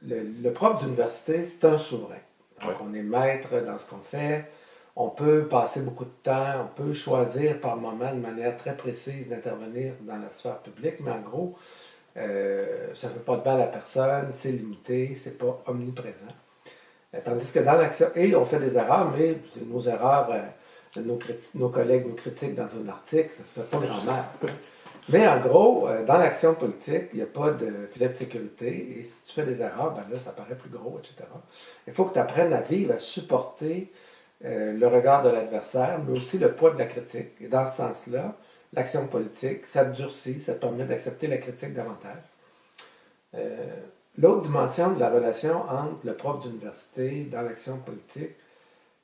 le prof d'université, c'est un souverain. Donc, on est maître dans ce qu'on fait. On peut passer beaucoup de temps, on peut choisir par moment de manière très précise d'intervenir dans la sphère publique, mais en gros, ça ne fait pas de mal à personne, c'est limité, c'est pas omniprésent. Tandis que dans l'action, et on fait des erreurs, mais nos erreurs, nos collègues nous critiquent dans un article, ça ne fait pas grand mal. Mais en gros, dans l'action politique, il n'y a pas de filet de sécurité, et si tu fais des erreurs, ben là, ça paraît plus gros, etc. Il faut que tu apprennes à vivre, à supporter le regard de l'adversaire, mais aussi le poids de la critique. Et dans ce sens-là, l'action politique, ça te durcit, ça te permet d'accepter la critique davantage. L'autre dimension de la relation entre le prof d'université dans l'action politique,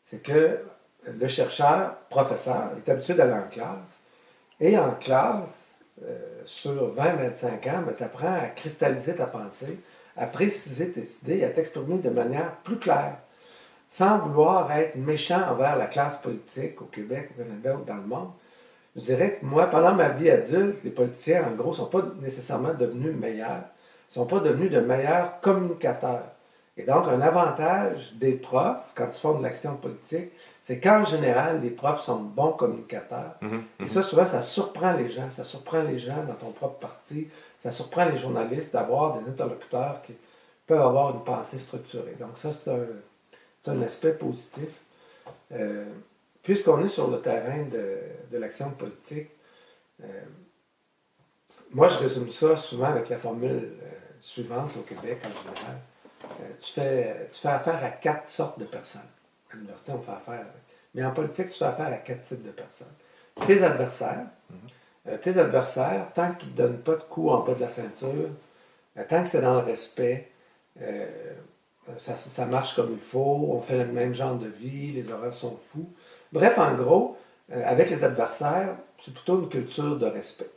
c'est que le chercheur, professeur, est habitué d'aller en classe. Et en classe, sur 20-25 ans, tu apprends à cristalliser ta pensée, à préciser tes idées, à t'exprimer de manière plus claire, sans vouloir être méchant envers la classe politique au Québec, au Canada ou dans le monde. Je dirais que moi, pendant ma vie adulte, les politiciens, en gros, ne sont pas nécessairement devenus meilleurs, ne sont pas devenus de meilleurs communicateurs. Et donc, un avantage des profs, quand ils font de l'action politique, c'est qu'en général, les profs sont de bons communicateurs. Et ça, souvent, ça surprend les gens. Ça surprend les gens dans ton propre parti. Ça surprend les journalistes d'avoir des interlocuteurs qui peuvent avoir une pensée structurée. Donc ça, c'est un aspect positif. Puisqu'on est sur le terrain de l'action politique, moi, je résume ça souvent avec la formule suivante au Québec en général. Tu fais affaire à 4 sortes de personnes. À l'université, on fait affaire avec. Mais en politique, tu fais affaire à 4 types de personnes. Tes adversaires. Tes adversaires, tant qu'ils ne te donnent pas de coups en bas de la ceinture, tant que c'est dans le respect, ça marche comme il faut, on fait le même genre de vie, les horaires sont fous. Bref, en gros, avec les adversaires, c'est plutôt une culture de respect.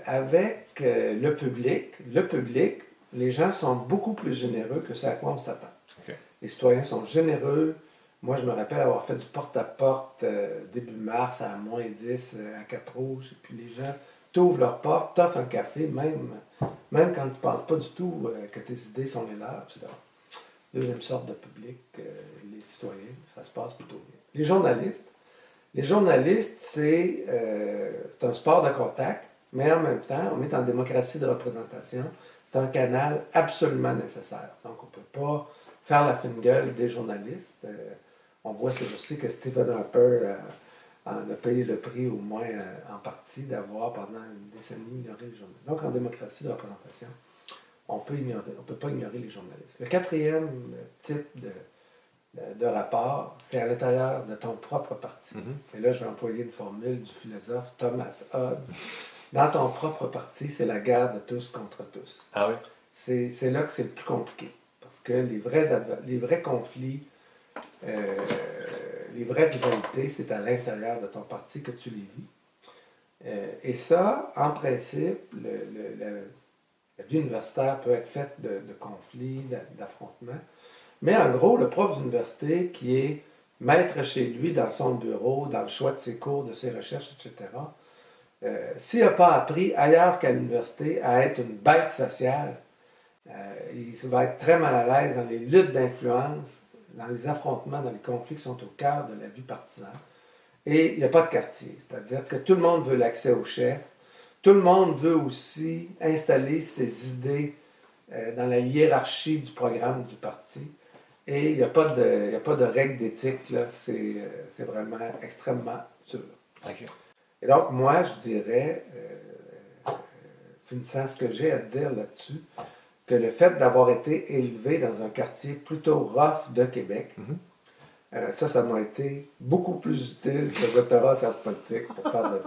Avec le public, les gens sont beaucoup plus généreux que ce à quoi on s'attend. Okay. Les citoyens sont généreux. Moi, je me rappelle avoir fait du porte-à-porte début mars à -10 à Cap-Rouge. Et puis les gens t'ouvrent leur porte, t'offrent un café, même quand tu ne penses pas du tout que tes idées sont les leurs, etc. Deuxième sorte de public, les citoyens, ça se passe plutôt bien. Les journalistes, c'est un sport de contact, mais en même temps, on est en démocratie de représentation. C'est un canal absolument nécessaire. Donc, on ne peut pas faire la fine gueule des journalistes. On voit ces jours-ci que Stephen Harper en a payé le prix, au moins en partie, d'avoir pendant une décennie ignoré les journalistes. Donc, en démocratie de représentation, on ne peut pas ignorer les journalistes. Le quatrième type de rapport, c'est à l'intérieur de ton propre parti. Et là, je vais employer une formule du philosophe Thomas Hobbes. Dans ton propre parti, c'est la guerre de tous contre tous. Ah oui? C'est là que c'est le plus compliqué. Parce que les vrais conflits, les vraies rivalités, c'est à l'intérieur de ton parti que tu les vis. Et ça, en principe, la vie universitaire peut être faite de conflits, d'affrontements. Mais en gros, le prof d'université qui est maître chez lui, dans son bureau, dans le choix de ses cours, de ses recherches, etc., s'il n'a pas appris ailleurs qu'à l'université à être une bête sociale, il va être très mal à l'aise dans les luttes d'influence, dans les affrontements, dans les conflits qui sont au cœur de la vie partisane. Et il n'y a pas de quartier, c'est-à-dire que tout le monde veut l'accès au chef, tout le monde veut aussi installer ses idées dans la hiérarchie du programme du parti. Et il n'y a pas de règles d'éthique, là, c'est vraiment extrêmement dur. Okay. Et donc, moi, je dirais, finissant ce que j'ai à te dire là-dessus, que le fait d'avoir été élevé dans un quartier plutôt rough de Québec, ça m'a été beaucoup plus utile que le doctorat en sciences politiques pour faire de